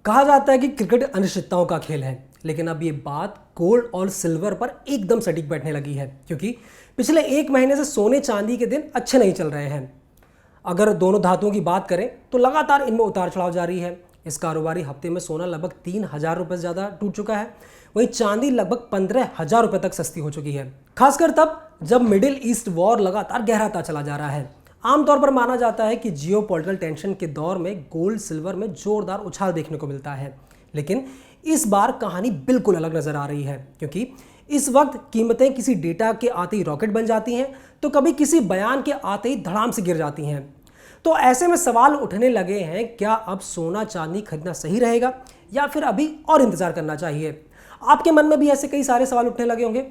कहा जाता है कि क्रिकेट अनिश्चितताओं का खेल है, लेकिन अब ये बात गोल्ड और सिल्वर पर एकदम सटीक बैठने लगी है, क्योंकि पिछले एक महीने से सोने चांदी के दिन अच्छे नहीं चल रहे हैं। अगर दोनों धातुओं की बात करें तो लगातार इनमें उतार चढ़ाव जारी है। इस कारोबारी हफ्ते में सोना लगभग 3,000 रुपये से ज़्यादा टूट चुका है, वहीं चांदी लगभग 15,000 रुपये तक सस्ती हो चुकी है, खासकर तब जब मिडिल ईस्ट वॉर लगातार गहराता चला जा रहा है। आमतौर पर माना जाता है कि जियोपॉलिटिकल टेंशन के दौर में गोल्ड सिल्वर में जोरदार उछाल देखने को मिलता है, लेकिन इस बार कहानी बिल्कुल अलग नजर आ रही है, क्योंकि इस वक्त कीमतें किसी डेटा के आते ही रॉकेट बन जाती हैं तो कभी किसी बयान के आते ही धड़ाम से गिर जाती हैं। तो ऐसे में सवाल उठने लगे हैं, क्या अब सोना चांदी खरीदना सही रहेगा या फिर अभी और इंतजार करना चाहिए? आपके मन में भी ऐसे कई सारे सवाल उठने लगे होंगे,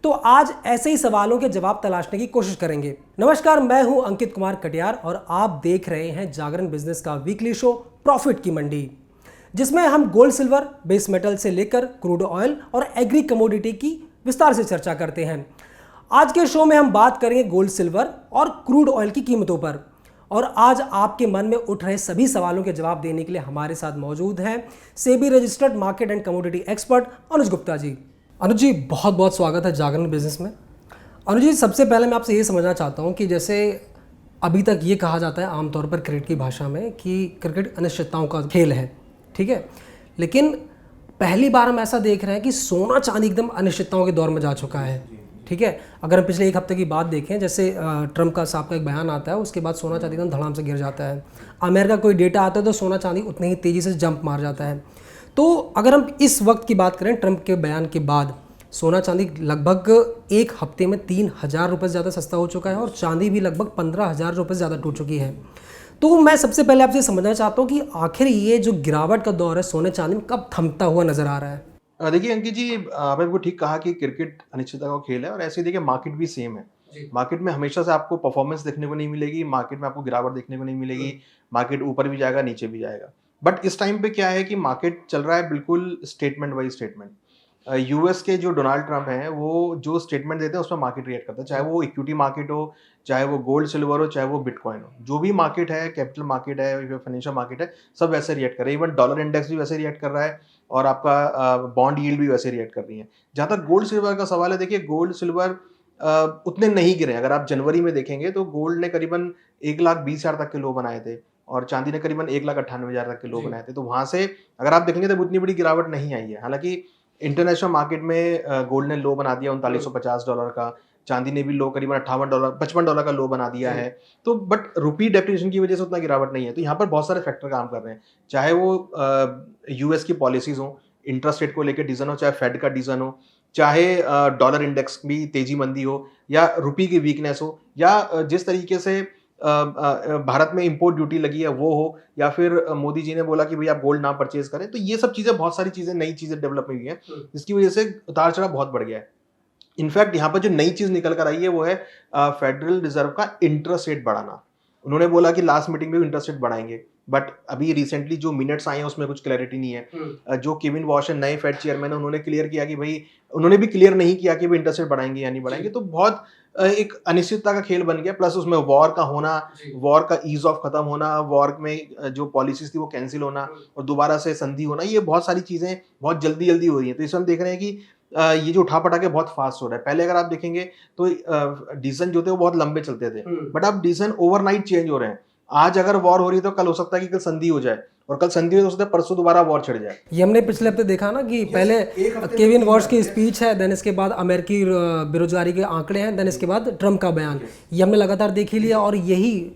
तो आज ऐसे ही सवालों के जवाब तलाशने की कोशिश करेंगे। नमस्कार, मैं हूं अंकित कुमार कटियार और आप देख रहे हैं जागरण बिजनेस का वीकली शो प्रॉफिट की मंडी, जिसमें हम गोल्ड सिल्वर, बेस मेटल से लेकर क्रूड ऑयल और एग्री कमोडिटी की विस्तार से चर्चा करते हैं। आज के शो में हम बात करेंगे गोल्ड सिल्वर और क्रूड ऑयल की कीमतों पर, और आज आपके मन में उठ रहे सभी सवालों के जवाब देने के लिए हमारे साथ मौजूद हैं SEBI registered market and commodity expert Anuj Gupta ji. Anuj ji, बहुत बहुत स्वागत है जागरण बिजनेस में। अनुज जी, सबसे पहले मैं आपसे ये समझना चाहता हूँ कि जैसे अभी तक ये कहा जाता है आमतौर पर क्रिकेट की भाषा में कि क्रिकेट अनिश्चितताओं का खेल है, ठीक है, लेकिन पहली बार हम ऐसा देख रहे हैं कि सोना चांदी एकदम अनिश्चितताओं के दौर में जा चुका है, ठीक है। अगर हम पिछले एक हफ्ते की बात देखें, जैसे ट्रम्प का साहब का एक बयान आता है, उसके बाद सोना चांदी एकदम धड़ाम से गिर जाता है। अमेरिका कोई डेटा आता है तो सोना चांदी उतनी ही तेज़ी से जंप मार जाता है। तो अगर हम इस वक्त की बात करें, ट्रंप के बयान के बाद सोना चांदी लगभग एक हफ्ते में 3,000 रुपये से ज़्यादा सस्ता हो चुका है और चांदी भी लगभग 15,000 रुपये से ज़्यादा टूट चुकी है। तो मैं सबसे पहले आपसे समझना चाहता हूँ कि आखिर ये जो गिरावट का दौर है सोने चांदी में कब थमता हुआ नजर आ रहा है? देखिए अंकित जी, आपने वो ठीक कहा कि क्रिकेट अनिश्चितता का खेल है, और ऐसे ही देखिए मार्केट भी सेम है। मार्केट में हमेशा से आपको परफॉर्मेंस देखने को नहीं मिलेगी, मार्केट में आपको गिरावट देखने को नहीं मिलेगी, मार्केट ऊपर भी जाएगा नीचे भी जाएगा। बट इस टाइम पे क्या है कि मार्केट चल रहा है बिल्कुल स्टेटमेंट बाई स्टेटमेंट। यूएस के जो डोनाल्ड ट्रंप हैं, वो जो स्टेटमेंट देते हैं उसमें मार्केट रिएक्ट करता है, चाहे वो इक्विटी मार्केट हो, चाहे वो गोल्ड सिल्वर हो, चाहे वो बिटकॉइन हो। जो भी मार्केट है, कैपिटल मार्केट है, फाइनेंशियल मार्केट है, सब वैसे रिएक्ट कर रहे हैं। इवन डॉलर इंडेक्स भी वैसे रिएक्ट कर रहा है और आपका बॉन्ड यील्ड भी वैसे रिएक्ट कर रही है। जहाँ तक गोल्ड सिल्वर का सवाल है, देखिए गोल्ड सिल्वर उतने नहीं गिरे। अगर आप जनवरी में देखेंगे तो गोल्ड ने करीबन 1,20,000 तक के लो बनाए थे और चांदी ने करीबन 1,98,000 तक के लो बनाए थे। तो वहां से अगर आप देखेंगे तो उतनी बड़ी गिरावट नहीं आई है। हालांकि इंटरनेशनल मार्केट में गोल्ड ने लो बना दिया $3950 का, चांदी ने भी लो करीबन $58-55 का लो बना दिया है। तो बट रुपी डेप्रिसिएशन की वजह से उतना गिरावट नहीं है। तो यहाँ पर बहुत सारे फैक्टर काम कर रहे हैं, चाहे वो यूएस की पॉलिसीज हो, इंटरेस्ट रेट को लेकर डिसीजन हो, चाहे फेड का डिसीजन हो, चाहे डॉलर इंडेक्स भी तेजी मंदी हो, या रुपी की वीकनेस हो, या जिस तरीके से भारत में इंपोर्ट ड्यूटी लगी है वो हो, या फिर मोदी जी ने बोला कि भाई आप गोल्ड ना परचेज करें। तो ये सब चीजें, बहुत सारी चीजें, नई चीजें डेवलप हुई हैं, जिसकी वजह से उतार चढ़ाव बहुत बढ़ गया है। इनफैक्ट यहाँ पर जो नई चीज निकल कर आई है वो है फेडरल रिजर्व का इंटरेस्ट रेट बढ़ाना। उन्होंने बोला कि लास्ट मीटिंग में इंटरेस्ट रेट बढ़ाएंगे, बट अभी रिसेंटली जो मिनट्स आए हैं उसमें कुछ क्लैरिटी नहीं है। जो केविन वॉश है, नए फेड चेयरमैन है, उन्होंने क्लियर किया कि भाई, उन्होंने भी क्लियर नहीं किया कि भाई इंटरेस्ट रेट बढ़ाएंगे या नहीं बढ़ाएंगे। तो बहुत एक अनिश्चितता का खेल बन गया। प्लस उसमें वॉर का होना, वॉर का ईज ऑफ खत्म होना, वॉर में जो पॉलिसीज थी वो कैंसिल होना और दोबारा से संधि होना, ये बहुत सारी चीजें बहुत जल्दी जल्दी हो रही है। तो इसमें हम देख रहे हैं कि ये जो उठा पटा के बहुत फास्ट हो रहा है। पहले अगर आप देखेंगे तो डिसीजन जो थे वो बहुत लंबे चलते थे, बट अब डिसीजन ओवरनाइट चेंज हो रहे हैं। आज अगर वॉर हो रही है तो कल हो सकता है कि कल संधि हो जाए, और कल संधि हो सकता है परसों दोबारा वॉर छिड़ जाए। ये हमने पिछले हफ्ते देखा ना कि पहले केविन वॉश की स्पीच है, देन इसके बाद अमेरिकी बेरोजगारी के आंकड़े हैं, देन इसके बाद ट्रम्प का बयान, ये हमने लगातार देख ही लिया। और यही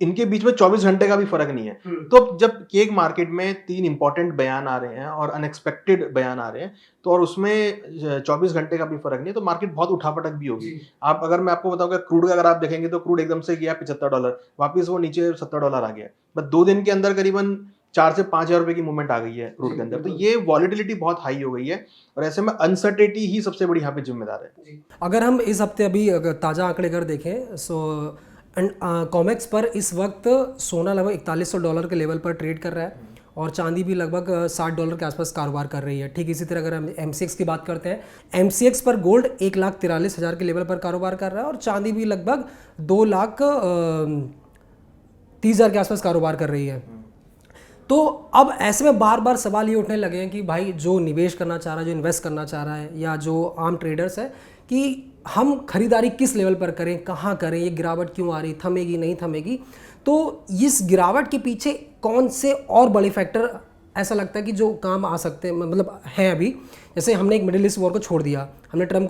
इनके बीच में 24 घंटे का भी फर्क नहीं है। तो जब केक मार्केट में 3 इंपॉर्टेंट बयान आ रहे हैं और अनएक्सपेक्टेड बयान आ रहे हैं, तो और उसमें 24 घंटे का भी फर्क नहीं है, तो मार्केट बहुत उठापटक भी होगी। आप, अगर मैं आपको बताऊं कि क्रूड का अगर आप देखेंगे तो क्रूड एकदम से गया $75, वापस वो नीचे $70 आ गया। बस 2 दिन के अंदर करीबन 4 से 5,000 रुपए की मूवमेंट आ गई है क्रूड के अंदर। तो ये वॉलिटिलिटी बहुत हाई हो गई है, और ऐसे में अनसर्टेनिटी ही सबसे बड़ी यहाँ पे जिम्मेदार है। अगर हम इस हफ्ते अभी ताज़ा आंकड़े अगर देखें, सो कॉमेक्स पर इस वक्त सोना लगभग $4100 के लेवल पर ट्रेड कर रहा है और चांदी भी लगभग $60 के आसपास कारोबार कर रही है। ठीक इसी तरह अगर हम MCX की बात करते हैं, MCX पर गोल्ड 1,43,000 के लेवल पर कारोबार कर रहा है और चांदी भी लगभग 2,30,000 के आसपास कारोबार कर रही है। तो अब ऐसे में बार बार सवाल ये उठने लगे हैं कि भाई जो निवेश करना चाह रहा है, जो इन्वेस्ट करना चाह रहा है, या जो आम ट्रेडर्स है, कि हम खरीदारी किस लेवल पर करें, कहाँ करें, ये गिरावट क्यों आ रही, थमेगी नहीं थमेगी। तो इस गिरावट के पीछे कौन से और बड़े फैक्टर ऐसा लगता है कि जो काम आ सकते हैं, मतलब हैं अभी? जैसे हमने एक मिडिल ईस्ट वॉर को छोड़ दिया, हमने ट्रम्प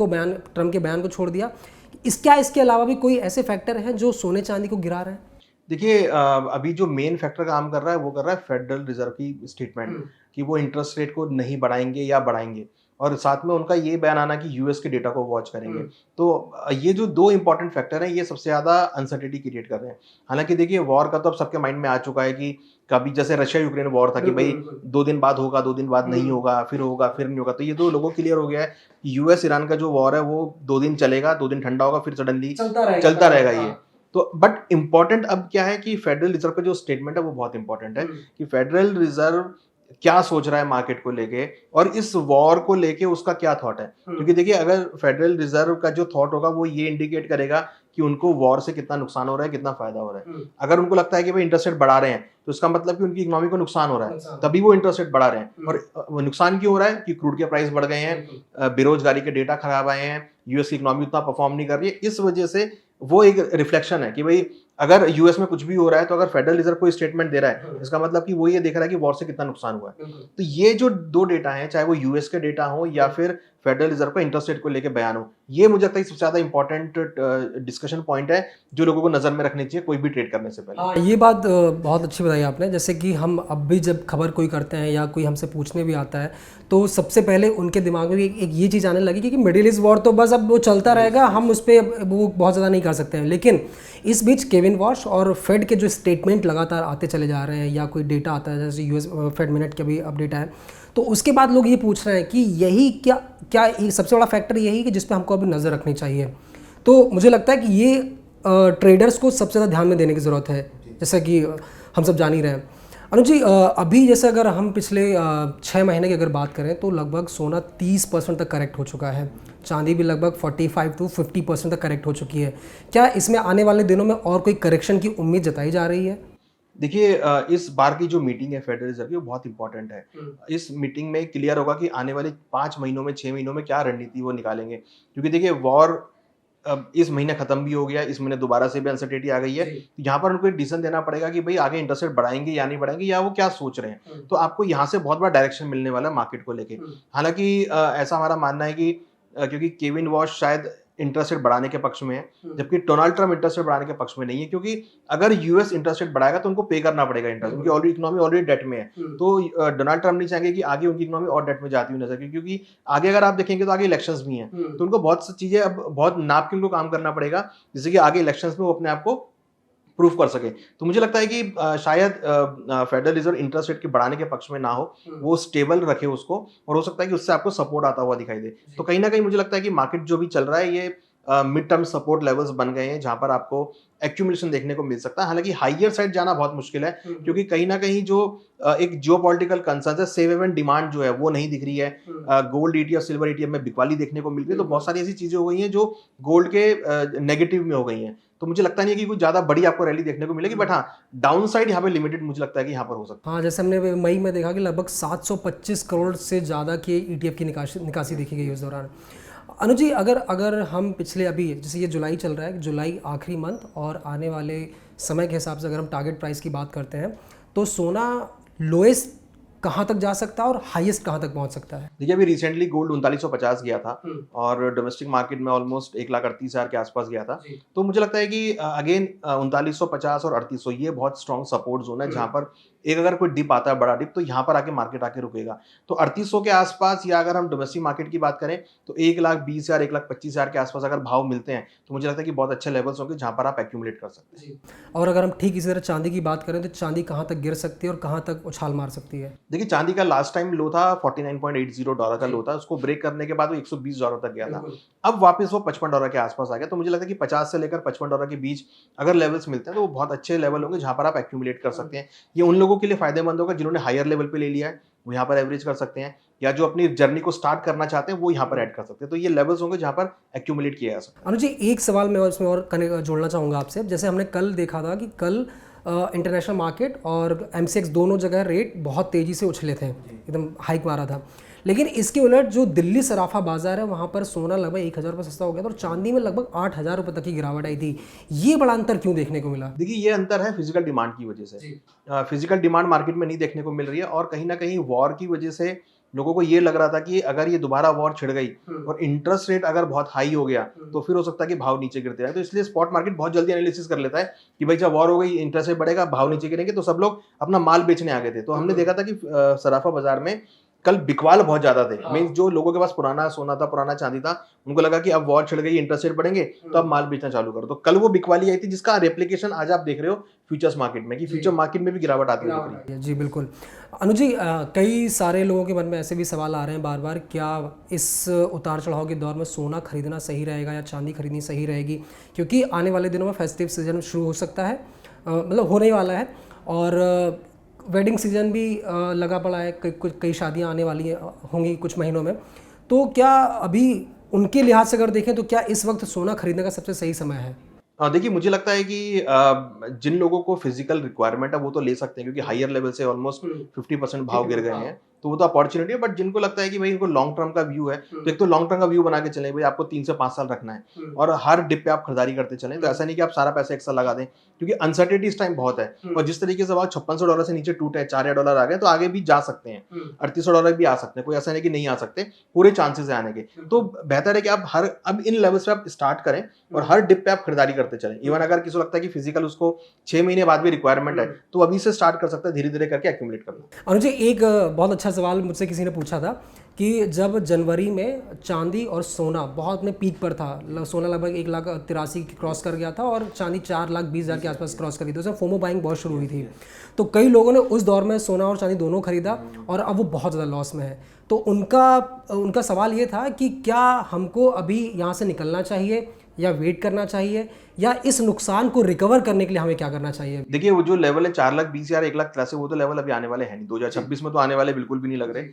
के बयान को छोड़ दिया, इसके अलावा भी कोई ऐसे फैक्टर हैं जो सोने चांदी को गिरा रहे हैं? देखिए अभी जो मेन फैक्टर काम कर रहा है वो कर रहा है फेडरल रिजर्व की स्टेटमेंट कि वो इंटरेस्ट रेट को नहीं बढ़ाएंगे या बढ़ाएंगे, और साथ में उनका ये बयान आना कि यूएस के डेटा को वॉच करेंगे। तो ये जो दो इंपॉर्टेंट फैक्टर हैं ये सबसे ज़्यादा अनसर्टिनिटी क्रिएट कर रहे हैं। हालांकि देखिए वॉर का तो अब सबके माइंड में आ चुका है कि कभी जैसे रशिया यूक्रेन वॉर था कि भाई 2 दिन बाद होगा, 2 दिन बाद नहीं होगा, फिर होगा, फिर नहीं होगा। तो ये तो लोगों को क्लियर हो गया है कि यूएस ईरान का जो वॉर है वो 2 दिन चलेगा, 2 दिन ठंडा होगा, फिर सडनली चलता रहेगा ये। तो बट इम्पॉर्टेंट अब क्या है कि फेडरल रिजर्व का जो स्टेटमेंट है वो बहुत इंपॉर्टेंट है कि फेडरल रिजर्व क्या सोच रहा है मार्केट को लेके और इस वॉर को लेके उसका क्या थॉट है। क्योंकि देखिए अगर फेडरल रिजर्व का जो थॉट होगा वो ये इंडिकेट करेगा कि उनको वॉर से कितना नुकसान हो रहा है, कितना फायदा हो रहा है। अगर उनको लगता है कि भाई इंटरेस्ट रेट बढ़ा रहे हैं तो इसका मतलब कि उनकी इकोनॉमी को नुकसान हो रहा है, तभी वो इंटरेस्ट रेट बढ़ा रहे हैं। और वो नुकसान क्यों हो रहा है कि क्रूड के प्राइस बढ़ गए हैं, बेरोजगारी के डेटा खराब आए हैं, यूएस की इकोनॉमी उतना परफॉर्म नहीं कर रही है। इस वजह से वो एक रिफ्लेक्शन है कि भाई अगर यूएस में कुछ भी हो रहा है तो अगर फेडरल रिजर्व कोई स्टेटमेंट दे रहा है इसका मतलब कि वो ये देख रहा है कि वॉर से कितना नुकसान हुआ है। तो ये जो दो डेटा हैं, चाहे वो यूएस के डेटा हो या फिर फेडरल रिजर्व का इंटरेस्ट रेट को लेकर बयान हो, ये मुझे लगता है सबसे ज्यादा इंपॉर्टेंट डिस्कशन पॉइंट है जो लोगों को नजर में रखनी चाहिए कोई भी ट्रेड करने से पहले। हाँ, ये बात बहुत अच्छी बताई आपने। जैसे कि हम अब भी जब खबर कोई करते हैं या कोई हमसे पूछने भी आता है तो सबसे पहले उनके दिमाग में भी एक ये चीज़ आने लगी कि मिडिल ईस्ट वॉर तो बस अब वो चलता रहेगा, हम उस पर वो बहुत ज़्यादा नहीं कर सकते हैं। लेकिन इस बीच केविन वॉश और फेड के जो स्टेटमेंट लगातार आते चले जा रहे हैं या कोई डेटा आता है, जैसे यूएस फेड मिनट का भी अपडेट है, तो उसके बाद लोग ये पूछ रहे हैं कि यही क्या क्या सबसे बड़ा फैक्टर यही कि जिस पे हमको अभी नज़र रखनी चाहिए। तो मुझे लगता है कि ये ट्रेडर्स को सबसे ज़्यादा ध्यान में देने की ज़रूरत है, जैसा कि हम सब जान ही रहे हैं। अनुज जी, अभी जैसे अगर हम पिछले 6 महीने की अगर बात करें तो लगभग सोना 30% तक करेक्ट हो चुका है, चांदी भी लगभग 45 to 50% तक करेक्ट हो चुकी है। क्या इसमें आने वाले दिनों में और कोई करेक्शन की उम्मीद जताई जा रही है? देखिए इस बार की जो मीटिंग है फेडरल रिजर्व की वो बहुत इंपॉर्टेंट है। इस मीटिंग में क्लियर होगा कि आने वाले 5 महीनों में, 6 महीनों में क्या रणनीति वो निकालेंगे। क्योंकि देखिए वॉर अब इस महीने खत्म भी हो गया, इस महीने दोबारा से भी अनसर्टेनिटी आ गई है। यहाँ पर उनको एक डिसीजन देना पड़ेगा कि भाई आगे इंटरेस्ट रेट बढ़ाएंगे या नहीं बढ़ाएंगे, या वो क्या सोच रहे हैं। तो आपको यहाँ से बहुत बड़ा डायरेक्शन मिलने वाला है मार्केट को लेके। हालांकि ऐसा हमारा मानना है कि क्योंकि केविन वॉश शायद इंटरेस्ट रेट बढ़ाने के पक्ष में है, जबकि डोनाल्ड ट्रम्प इंटरेस्ट रेट बढ़ाने के पक्ष में नहीं है। क्योंकि अगर यूएस इंटरेस्ट रेट बढ़ाएगा तो उनको पे करना पड़ेगा इंटरेस्ट, उनकी ऑलरेडी इकोनॉमी ऑलरेडी डेट में है। तो डोनाल्ड ट्रम्प नहीं चाहेंगे कि आगे उनकी इकोनॉमी और डेट में जाती हुई नजर, क्योंकि आगे अगर आप देखेंगे तो आगे इलेक्शंस भी हैं, तो उनको बहुत सी चीजें अब बहुत नाप के उनको काम करना पड़ेगा जिससे कि आगे इलेक्शंस में वो अपने आप को प्रूफ कर सके। तो मुझे लगता है कि शायद फेडरल रिजर्व इंटरेस्ट रेट के बढ़ाने के पक्ष में ना हो, वो स्टेबल रखे उसको, और हो सकता है कि उससे आपको सपोर्ट आता हुआ दिखाई दे। तो कहीं ना कहीं मुझे लगता है कि मार्केट जो भी चल रहा है ये मिड टर्म सपोर्ट लेवल्स बन गए हैं जहां पर आपको एक्यूमुलेशन देखने को मिल सकता है। हालांकि हाइयर साइड जाना बहुत मुश्किल है क्योंकि कहीं ना कहीं जो एक जियोपॉलिटिकल कंसर्न है, सेव हेवन डिमांड जो है वो नहीं दिख रही है। गोल्ड ईटीएफ, सिल्वर ईटीएफ में बिकवाली देखने को मिल रही है। तो बहुत सारी ऐसी चीजें हो गई हैं जो गोल्ड के नेगेटिव में हो गई हैं। तो मुझे लगता नहीं है कि कुछ ज्यादा बड़ी आपको रैली देखने को मिलेगी, बट हाँ डाउन साइड यहाँ पे लिमिटेड मुझे लगता है कि यहाँ पर हो सकता है। हाँ, जैसे हमने मई में देखा कि लगभग 725 करोड़ से ज़्यादा की ईटीएफ की निकासी देखी गई उस दौरान। अनुज जी, अगर हम पिछले अभी जैसे ये जुलाई चल रहा है, जुलाई आखिरी मंथ, और आने वाले समय के हिसाब से अगर हम टारगेट प्राइस की बात करते हैं तो सोना लोएस्ट कहाँ तक जा सकता है और हाईएस्ट कहाँ तक पहुँच सकता है? देखिए अभी रिसेंटली गोल्ड 3950 गया था और डोमेस्टिक मार्केट में ऑलमोस्ट 1,38,000 के आसपास गया था। तो मुझे लगता है कि अगेन 3950 और 3800 ये बहुत स्ट्रॉन्ग सपोर्ट जोन है जहां पर एक अगर कोई डिप आता है, बड़ा डिप, तो यहाँ पर आके मार्केट आके रुकेगा। तो 3800 के आसपास, या अगर हम डोमेस्टिक मार्केट की बात करें तो 1,20,000 1,25,000 के आसपास अगर भाव मिलते हैं तो मुझे लगता है कि बहुत अच्छे लेवल्स होंगे जहां पर आप एक्यूमुलेट कर सकते हैं। और अगर हम ठीक इसी तरह चांदी की बात करें तो चांदी कहाँ तक गिर सकती है और कहाँ तक उछाल मार सकती है? देखिए चांदी का लास्ट टाइम लो था $49.80 का लो था, उसको ब्रेक करने के बाद वो $120 तक गया था। अब वापस वो $55 के आसपास आ गया। तो मुझे लगता है कि 50 से लेकर $55 के बीच अगर लेवल्स मिलते हैं तो वो बहुत अच्छे लेवल होंगे जहां पर आप एक्यूमुलेट कर सकते हैं। ये उन लोगों के लिए फायदेमंद होगा जिन्होंने हायर लेवल पे ले लिया है, वो यहाँ पर एवरेज कर सकते हैं, या जो अपनी जर्नी को स्टार्ट करना चाहते हैं वो यहाँ पर ऐड कर सकते हैं। तो ये लेवल्स होंगे जहाँ पर एक्यूमुलेट किया जा सकता है। अनुज जी, एक सवाल मैं इसमें और जोड़ना चाहूँगा आपसे। जैसे हमने कल देखा था कि कल इंटरनेशनल मार्केट और MCX दोनों जगह रेट बहुत तेज़ी से उछले थे, एकदम हाइक मारा था। लेकिन इसके उलट जो दिल्ली सराफा बाजार है वहाँ पर सोना लगभग 1,000 रुपये सस्ता हो गया था और चांदी में लगभग 8,000 रुपये तक की गिरावट आई थी। ये बड़ा अंतर क्यों देखने को मिला? देखिए ये अंतर है फिजिकल डिमांड की वजह से। फिजिकल डिमांड मार्केट में नहीं देखने को मिल रही है और कहीं ना कहीं वॉर की वजह से लोगों को ये लग रहा था कि अगर ये दोबारा वॉर छिड़ गई और इंटरेस्ट रेट अगर बहुत हाई हो गया तो फिर हो सकता है कि भाव नीचे गिरते जाए। तो इसलिए स्पॉट मार्केट बहुत जल्दी एनालिसिस कर लेता है कि भाई जब वॉर हो गई, इंटरेस्ट रेट बढ़ेगा, भाव नीचे गिरेंगे, तो सब लोग अपना माल बेचने आ गए थे। तो हमने देखा था कि सराफा बाजार में कल बिकवाल बहुत ज्यादा थे। मींस जो लोगों के पास पुराना सोना था, पुराना चांदी था, उनको लगा कि अब वॉर छिड़ गई, इंटरेस्ट रेट बढ़ेंगे तो अब माल बेचना चालू करो। तो कल वो बिकवाली आई थी जिसका रेप्लिकेशन आज आप देख रहे हो फ्यूचर्स मार्केट में, कि फ्यूचर मार्केट में भी गिरावट आती है। जी बिल्कुल। अनुज जी, कई सारे लोगों के मन में ऐसे भी सवाल आ रहे हैं बार बार, क्या इस उतार चढ़ाव के दौर में सोना खरीदना सही रहेगा या चांदी खरीदनी सही रहेगी? क्योंकि आने वाले दिनों में फेस्टिव सीजन शुरू हो सकता है, मतलब होने वाला है, और वेडिंग सीजन भी लगा पड़ा है, कई शादियां आने वाली होंगी कुछ महीनों में। तो क्या अभी उनके लिहाज से अगर देखें तो क्या इस वक्त सोना खरीदने का सबसे सही समय है? देखिए मुझे लगता है कि जिन लोगों को फिजिकल रिक्वायरमेंट है वो तो ले सकते हैं, क्योंकि हायर लेवल से ऑलमोस्ट 50% भाव गिर गए हैं, तो वो तो अपॉर्चुनिटी है। बट जिनको लगता है कि भाई इनको लॉन्ग टर्म का व्यू है, तो एक तो लॉन्ग टर्म का व्यू बना के चलें, भाई आपको 3 से 5 साल रखना है और हर डिप पे आप खरीदारी करते चलें। तो ऐसा नहीं कि आप सारा पैसा एक साल लगा दें, क्योंकि अनसर्टेनिटी इस टाइम बहुत है। और जिस तरीके से भाव $5600 से नीचे टूटे, $4000 आ गए, तो आगे भी जा सकते हैं, $3800 भी आ सकते हैं, कोई ऐसा नहीं कि नहीं आ सकते, पूरे चांसेस है आने के। तो बेहतर है कि आप अब इन लेवल से आप स्टार्ट करें और हर डिप पे आप खरीदारी करते चलें। इवन अगर किसी को लगता है कि फिजिकल उसको 6 महीने बाद भी रिक्वायरमेंट है, तो अभी से स्टार्ट कर सकता है, धीरे धीरे करके एक्यूमुलेट करना। और मुझे एक बहुत अच्छा सवाल मुझसे किसी ने पूछा था कि जब जनवरी में चांदी और सोना बहुत अपने पीक पर था, सोना लगभग 1,83,000 क्रॉस कर गया था और चांदी 4,20,000 के आसपास क्रॉस कर गई थी, उसमें फोमो बाइंग बहुत शुरू हुई थी। तो कई लोगों ने उस दौर में सोना और चांदी दोनों खरीदा और अब वो बहुत ज़्यादा लॉस में है। तो उनका सवाल ये था कि क्या हमको अभी यहाँ से निकलना चाहिए या वेट करना चाहिए, या इस नुकसान को रिकवर करने के लिए हमें क्या करना चाहिए? देखिए वो जो लेवल है 4,20,000 1,00,000 वो तो लेवल अभी आने वाले हैं नहीं, 2026 में तो आने वाले बिल्कुल भी नहीं लग रहे।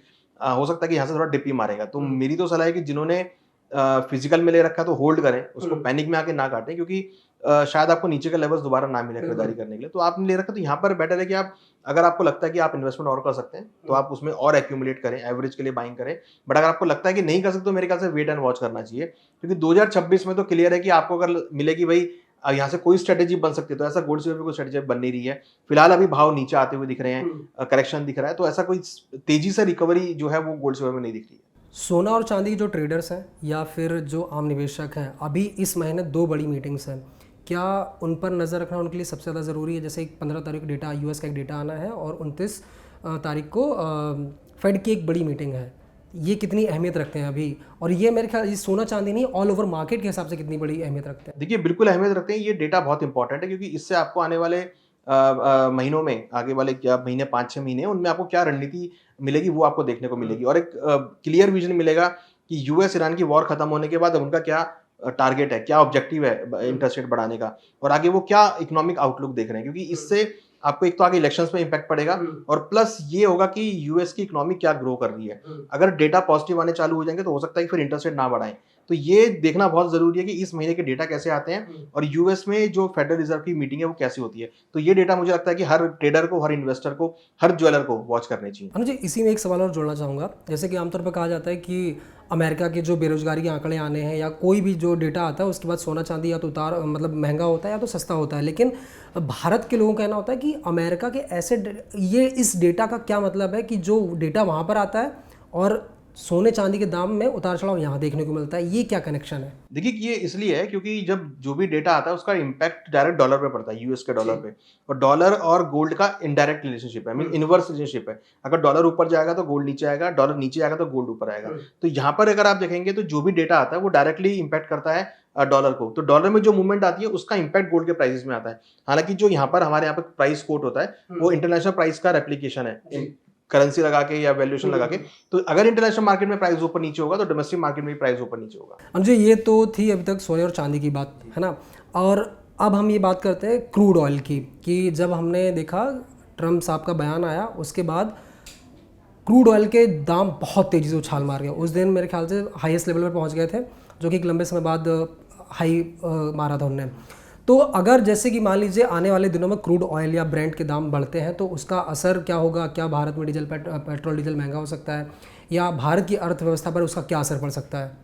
हो सकता है कि यहाँ से थोड़ा डिप ही मारेगा। तो मेरी तो सलाह है कि जिन्होंने फिजिकल में ले रखा है तो होल्ड करें, उसको पैनिक में आके ना काटें, क्योंकि शायद आपको नीचे का लेवल्स दोबारा ना मिले खरीदारी करने के लिए। तो आपने ले रखा तो यहाँ पर बेटर है कि आप, अगर आपको लगता है कि आप इन्वेस्टमेंट और कर सकते हैं तो आप उसमें और एक्यूमुलेट करें, एवरेज के लिए बाइंग करें। बट अगर आपको लगता है कि नहीं कर सकते तो मेरे ख्याल से वेट एंड वॉच करना चाहिए, क्योंकि 2026 में तो क्लियर है कि आपको अगर मिलेगी भाई यहाँ से कोई स्ट्रेटेजी बन सकती है, तो ऐसा गोल्ड सिल्वर पे कोई स्ट्रेटेजी बन नहीं रही है। फिलहाल अभी भाव नीचे आते हुए दिख रहे हैं, करेक्शन दिख रहा है, तो ऐसा कोई तेजी से रिकवरी जो है वो गोल्ड सिल्वर में नहीं दिख रही है। सोना और चांदी के जो ट्रेडर्स हैं या फिर जो आम निवेशक हैं, अभी इस महीने 2 बड़ी मीटिंग्स हैं, क्या उन पर नज़र रखना उनके लिए सबसे ज़्यादा ज़रूरी है? जैसे 15 तारीख को डेटा, यूएस का एक डेटा आना है और 29 तारीख को फेड की एक बड़ी मीटिंग है, ये कितनी अहमियत रखते हैं अभी? और ये मेरे ख्याल सोना चांदी नहीं, ऑल ओवर मार्केट के हिसाब से कितनी बड़ी अहमियत रखते हैं? देखिए बिल्कुल अहमियत रखते हैं, ये डेटा बहुत इंपॉर्टेंट है, क्योंकि इससे आपको आने वाले महीनों में, आगे वाले क्या महीने 5-6 महीने, उनमें आपको क्या रणनीति मिलेगी वो आपको देखने को मिलेगी, और एक क्लियर विजन मिलेगा कि यूएस ईरान की वॉर खत्म होने के बाद उनका क्या टारगेट है, क्या ऑब्जेक्टिव है इंटरेस्ट रेट बढ़ाने का, और आगे वो क्या इकोनॉमिक आउटलुक देख रहे हैं। क्योंकि इससे आपको एक तो आगे इलेक्शंस पे इंपैक्ट पड़ेगा, और प्लस ये होगा कि यूएस की इकोनॉमी क्या ग्रो कर रही है। अगर डेटा पॉजिटिव आने चालू हो जाएंगे तो हो सकता है कि फिर इंटरेस्ट रेट ना बढ़ाएं। तो ये देखना बहुत जरूरी है कि इस महीने के डेटा कैसे आते हैं और यूएस में जो फेडरल रिजर्व की मीटिंग है वो कैसी होती है। तो ये डेटा मुझे लगता है कि हर ट्रेडर को, हर इन्वेस्टर को, हर ज्वेलर को वॉच करने चाहिए। अनुज जी, इसी में एक सवाल और जोड़ना चाहूँगा। जैसे कि आमतौर पर कहा जाता है कि अमेरिका के जो बेरोजगारी के आंकड़े आने हैं या कोई भी जो डेटा आता है उसके बाद सोना चांदी या तो मतलब महंगा होता है या तो सस्ता होता है। लेकिन भारत के लोगों का कहना होता है कि अमेरिका के ऐसे ये इस डेटा का क्या मतलब है कि जो डेटा वहाँ पर आता है और सोने चांदी के दाम में उतार चढ़ाव यहाँ देखने को मिलता है, ये क्या कनेक्शन है? देखिए ये इसलिए है क्योंकि जब जो भी डेटा आता है उसका इम्पैक्ट डायरेक्ट डॉलर पे पड़ता है, यूएस के डॉलर पे, और डॉलर और गोल्ड का इनडायरेक्ट रिलेशनशिप है, मीन इनवर्स रिलेशनशिप है। अगर डॉलर ऊपर जाएगा तो गोल्ड नीचे आएगा, डॉलर नीचे आएगा तो गोल्ड ऊपर आएगा। तो यहाँ पर अगर आप देखेंगे तो जो भी डेटा आता है वो डायरेक्टली इम्पैक्ट करता है डॉलर को। तो डॉलर में जो मूवमेंट आती है उसका इम्पैक्ट गोल्ड के प्राइसेस में आता है। हालांकि जो यहाँ पर हमारे यहाँ पे प्राइस कोट होता है वो इंटरनेशनल प्राइस का रेप्लिकेशन है, करेंसी लगा के या वैल्यूएशन लगा के। तो अगर इंटरनेशनल मार्केट में प्राइस ऊपर नीचे होगा तो डोमेस्टिक मार्केट में भी प्राइस ऊपर नीचे होगा। अंजू, ये तो थी अभी तक सोने और चांदी की बात, है ना। और अब हम ये बात करते हैं क्रूड ऑयल की, कि जब हमने देखा ट्रम्प साहब का बयान आया उसके बाद क्रूड ऑयल के दाम बहुत तेज़ी से उछाल मार गए। उस दिन मेरे ख्याल से हाईएस्ट लेवल पर पहुंच गए थे, जो कि एक लंबे समय बाद हाई मारा था उनने। तो अगर जैसे कि मान लीजिए आने वाले दिनों में क्रूड ऑयल या ब्रेंट के दाम बढ़ते हैं तो उसका असर क्या होगा? क्या भारत में पेट्रोल डीजल महंगा हो सकता है, या भारत की अर्थव्यवस्था पर उसका क्या असर पड़ सकता है?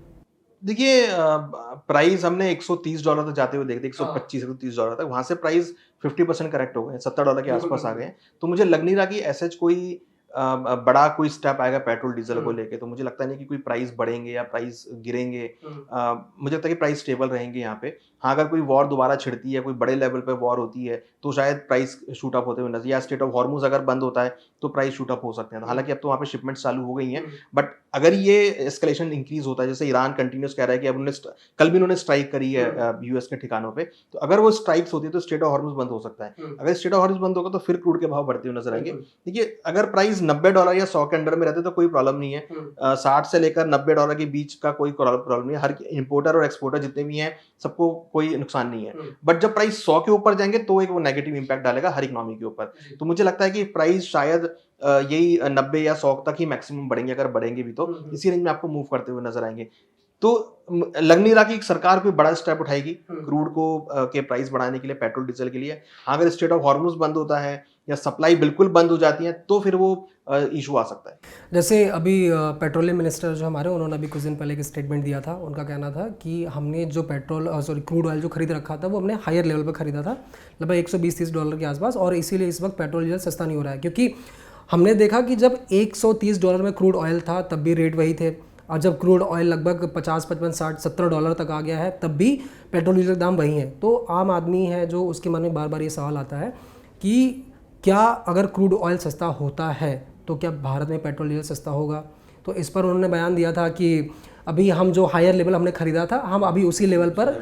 देखिए प्राइस हमने $130 तक जाते हुए देखे थे, 125 $130 तक, वहाँ से प्राइस 50% करेक्ट हो गए, $70 के आसपास आ गए हैं। तो मुझे लग नहीं रहा कि ऐसा कोई बड़ा कोई स्टेप आएगा पेट्रोल डीजल को लेके, तो मुझे लगता नहीं कि कोई प्राइस बढ़ेंगे या प्राइस गिरेंगे। मुझे लगता है कि प्राइस स्टेबल रहेंगे यहाँ पे। हाँ, अगर कोई वॉर दोबारा छिड़ती है, कोई बड़े लेवल पे वॉर होती है, तो शायद प्राइस शूट अप होते हुए नजर, या स्ट्रेट ऑफ हॉर्मुज़ अगर बंद होता है, तो प्राइस शूट अप हो सकते हैं। हालाँकि अब तो वहाँ पे शिपमेंट्स चालू हो गई हैं, बट अगर ये एस्केलेशन इंक्रीज़ होता है, जैसे ईरान कंटिन्यूअस कह रहा है कि अब कल भी उन्होंने स्ट्राइक करी है यूएस के ठिकानों पे, तो अगर वो स्ट्राइक्स होती है तो स्ट्रेट ऑफ हॉर्मुज़ बंद हो सकता है। अगर स्ट्रेट ऑफ हॉर्मुज़ बंद होगा तो फिर क्रूड के भाव बढ़ते हुए नजर आएंगे। देखिए, अगर प्राइस $90 या 100 के अंडर में रहते तो कोई प्रॉब्लम नहीं है। 60 से लेकर $90 के बीच का कोई प्रॉब्लम नहीं है। हर इंपोर्टर और एक्सपोर्टर जितने भी हैं, सबको कोई नुकसान नहीं है। बट जब प्राइस 100 के ऊपर जाएंगे तो एक वो नेगेटिव इंपैक्ट डालेगा हर इकोनॉमी के ऊपर। तो मुझे लगता है कि प्राइस शायद यही 90 या 100 तक ही मैक्सिमम बढ़ेंगे, अगर बढ़ेंगे भी तो इसी रेंज में आपको मूव करते हुए नजर आएंगे। तो लग नहीं रहा कि सरकार कोई बड़ा स्टेप उठाएगी क्रूड को के प्राइस बढ़ाने के लिए, पेट्रोल डीजल के लिए। हाँ, अगर स्ट्रेट ऑफ हॉर्मुज़ बंद होता है या सप्लाई बिल्कुल बंद हो जाती है तो फिर वो इशू आ सकता है। जैसे अभी पेट्रोलियम मिनिस्टर जो हमारे, उन्होंने अभी कुछ दिन पहले एक स्टेटमेंट दिया था। उनका कहना था कि हमने जो क्रूड ऑयल जो खरीद रखा था वो हमने हायर लेवल पर खरीदा था, लगभग $120-130 के आसपास, और इसीलिए इस वक्त पेट्रोल डीजल सस्ता नहीं हो रहा है। क्योंकि हमने देखा कि जब $130 में क्रूड ऑयल था तब भी रेट वही थे, और जब क्रूड ऑयल लगभग 50, 55, 60, $70 तक आ गया है तब भी पेट्रोल डीजल के दाम वही हैं। तो आम आदमी है जो, उसके मन में बार बार ये सवाल आता है कि क्या अगर क्रूड ऑयल सस्ता होता है तो क्या भारत में पेट्रोल डीजल सस्ता होगा? तो इस पर उन्होंने बयान दिया था कि अभी हम जो हायर लेवल हमने ख़रीदा था, हम अभी उसी लेवल पर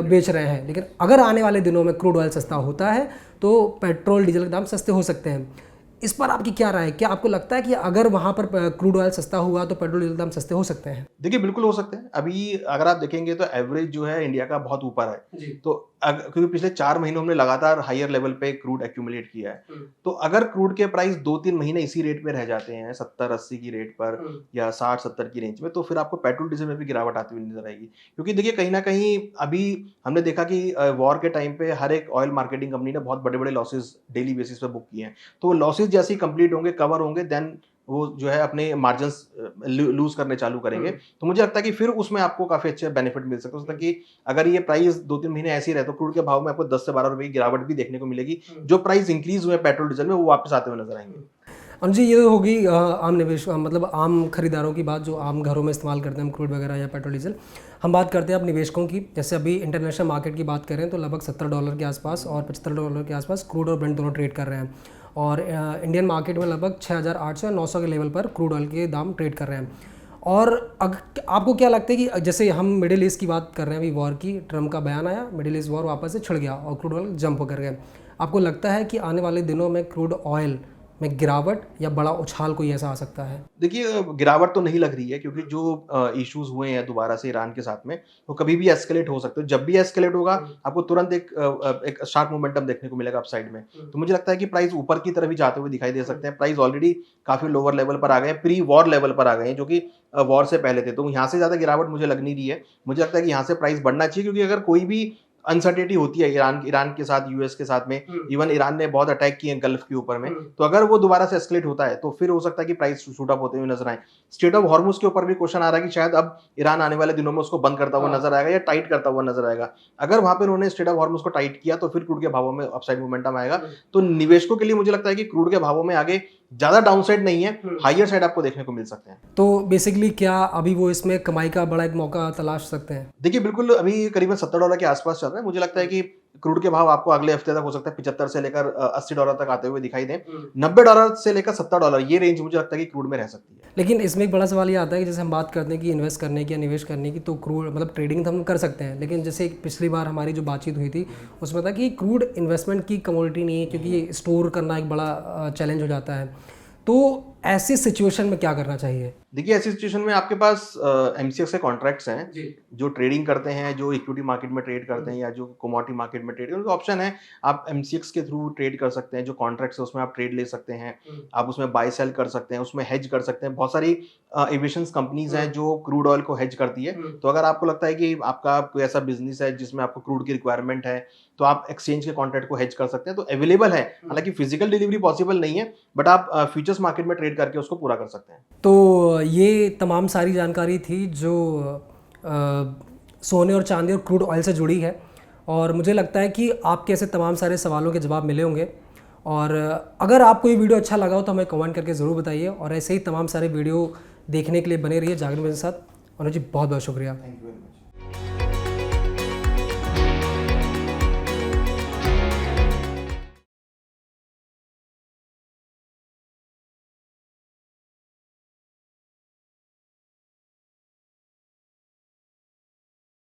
बेच रहे हैं, लेकिन अगर आने वाले दिनों में क्रूड ऑयल सस्ता होता है तो पेट्रोल डीजल के दाम सस्ते हो सकते हैं। इस पर आपकी क्या राय है? क्या आपको लगता है कि अगर वहाँ पर क्रूड ऑयल सस्ता हुआ तो पेट्रोल डीजल दाम सस्ते हो सकते हैं? देखिए, बिल्कुल हो सकते हैं। अभी अगर आप देखेंगे तो एवरेज जो है इंडिया का बहुत ऊपर है। तो क्योंकि पिछले 4 महीनों में लगातार हायर लेवल पे क्रूड एक्यूमुलेट किया है। तो अगर क्रूड के प्राइस 2-3 महीने इसी रेट पे रह जाते हैं, 70-80 की रेट पर या 60-70 की रेंज में, तो फिर आपको पेट्रोल डीजल में भी गिरावट आती हुई नजर आएगी। क्योंकि देखिए, कहीं ना कहीं अभी हमने देखा कि वॉर के टाइम पे हर एक ऑयल मार्केटिंग कंपनी ने बहुत बड़े बड़े लॉसेज डेली बेसिस पे बुक किए हैं। तो लॉसेज जैसे ही कंप्लीट होंगे, कवर होंगे, देन वो जो है अपने मार्जिन्स लूज करने चालू करेंगे। तो मुझे लगता है कि फिर उसमें आपको काफी अच्छे बेनिफिट मिल सकते हैं कि अगर ये प्राइस 2-3 महीने ऐसे ही रहे तो क्रूड के भाव में आपको 10 से 12 रुपए की गिरावट भी देखने को मिलेगी। जो प्राइस इंक्रीज हुए पेट्रोल डीजल में, वो वापस आते हुए नजर आएंगे। और जी, ये होगी आम निवेश, मतलब आम खरीदारों की बात, जो आम घरों में इस्तेमाल करते हैं हम क्रूड वगैरह या पेट्रोल डीजल। हम बात करते हैं अब निवेशकों की। जैसे अभी इंटरनेशनल मार्केट की बात करें तो लगभग $70 के आसपास और $75 के आसपास क्रूड और ब्रेंट दोनों ट्रेड कर रहे हैं, और इंडियन मार्केट में लगभग 6,800 या 900 के लेवल पर क्रूड ऑयल के दाम ट्रेड कर रहे हैं। और आपको क्या लगता है कि जैसे हम मिडिल ईस्ट की बात कर रहे हैं, अभी वॉर की, ट्रम्प का बयान आया, मिडिल ईस्ट वॉर वापस से छिड़ गया और क्रूड ऑयल जंप होकर गए। आपको लगता है कि आने वाले दिनों में क्रूड ऑयल में गिरावट या बड़ा उछाल कोई ऐसा आ सकता है? देखिए, गिरावट तो नहीं लग रही है, क्योंकि जो इश्यूज हुए हैं दोबारा से ईरान के साथ में, वो कभी भी एस्केलेट हो सकते हैं। जब भी एस्केलेट होगा, आपको तुरंत एक शार्प मोमेंटम देखने को मिलेगा अपसाइड में। तो मुझे लगता है कि प्राइस ऊपर की तरफ ही जाते हुए दिखाई दे सकते हैं। प्राइस ऑलरेडी काफी लोअर लेवल पर आ गए हैं, प्री वॉर लेवल पर आ गए हैं, जो कि वॉर से पहले थे। तो यहाँ से ज्यादा गिरावट मुझे लग नहीं रही है। मुझे लगता है कि यहाँ से प्राइस बढ़ना चाहिए, क्योंकि अगर कोई भी अनसर्टेनिटी होती है ईरान के साथ, यूएस के साथ में, इवन ईरान ने बहुत अटैक किए हैं गल्फ के ऊपर में, तो अगर वो दोबारा से एस्केलेट होता है तो फिर हो सकता है कि प्राइस शूट अप होते हुए नजर आए। स्ट्रेट ऑफ हॉर्मुज के ऊपर भी क्वेश्चन आ रहा है कि शायद अब ईरान आने वाले दिनों में उसको बंद करता हुआ नजर आएगा या टाइट करता हुआ नजर आएगा। अगर वहां पे उन्होंने स्ट्रेट ऑफ हॉर्मुज को टाइट किया तो फिर क्रूड के भावों में अपसाइड मोमेंटम आएगा। तो निवेशकों के लिए मुझे लगता है कि क्रूड के भावों में आगे ज्यादा डाउनसाइड नहीं है, हायर साइड आपको देखने को मिल सकते हैं। तो बेसिकली क्या अभी वो इसमें कमाई का बड़ा एक मौका तलाश सकते हैं? देखिए, बिल्कुल, अभी करीबन $70 के आसपास चल रहा है। मुझे लगता है कि क्रूड के भाव आपको अगले हफ्ते तक हो सकता है 75 से लेकर $80 तक आते हुए दिखाई दें। $90 से लेकर $70 ये रेंज मुझे लगता है कि क्रूड में रह सकती है। लेकिन इसमें एक बड़ा सवाल ये आता है कि जैसे हम बात करते हैं कि इन्वेस्ट करने की या निवेश करने की, तो क्रूड मतलब ट्रेडिंग तो हम कर सकते हैं, लेकिन जैसे पिछली बार हमारी जो बातचीत हुई थी उसमें था कि क्रूड इन्वेस्टमेंट की कमोडिटी नहीं है, क्योंकि ये स्टोर करना एक बड़ा चैलेंज हो जाता है। तो ऐसी सिचुएशन में क्या करना चाहिए? देखिए ऐसी सिचुएशन में आपके पास एमसीएक्स के कॉन्ट्रैक्ट्स हैं जी। जो ट्रेडिंग करते हैं, जो इक्विटी मार्केट में ट्रेड करते हैं या जो कमोडिटी मार्केट में ट्रेड करते हैं, उनका ऑप्शन है। आप एमसीएक्स के थ्रू ट्रेड कर सकते हैं, जो कॉन्ट्रैक्ट्स है उसमें आप ट्रेड ले सकते हैं, आप उसमें बाय सेल कर सकते हैं, उसमें हेज कर सकते हैं। बहुत सारी एविएशंस कंपनीज हैं जो क्रूड ऑयल को हेज करती है। तो अगर आपको लगता है कि आपका कोई ऐसा बिजनेस है जिसमें आपको क्रूड की रिक्वायरमेंट है, तो आप एक्सचेंज के कॉन्ट्रैक्ट को हेज कर सकते हैं। तो अवेलेबल है, हालांकि फिजिकल डिलीवरी पॉसिबल नहीं है, बट आप फ्यूचर्स मार्केट में ट्रेड करके उसको पूरा कर सकते हैं। तो ये तमाम सारी जानकारी थी जो सोने और चांदी और क्रूड ऑयल से जुड़ी है, और मुझे लगता है कि आपके ऐसे तमाम सारे सवालों के जवाब मिले होंगे। और अगर आपको ये वीडियो अच्छा लगा हो तो हमें कमेंट करके ज़रूर बताइए, और ऐसे ही तमाम सारे वीडियो देखने के लिए बने रहिए जागरण के साथ। अनुज जी बहुत बहुत शुक्रिया। Thank you very much.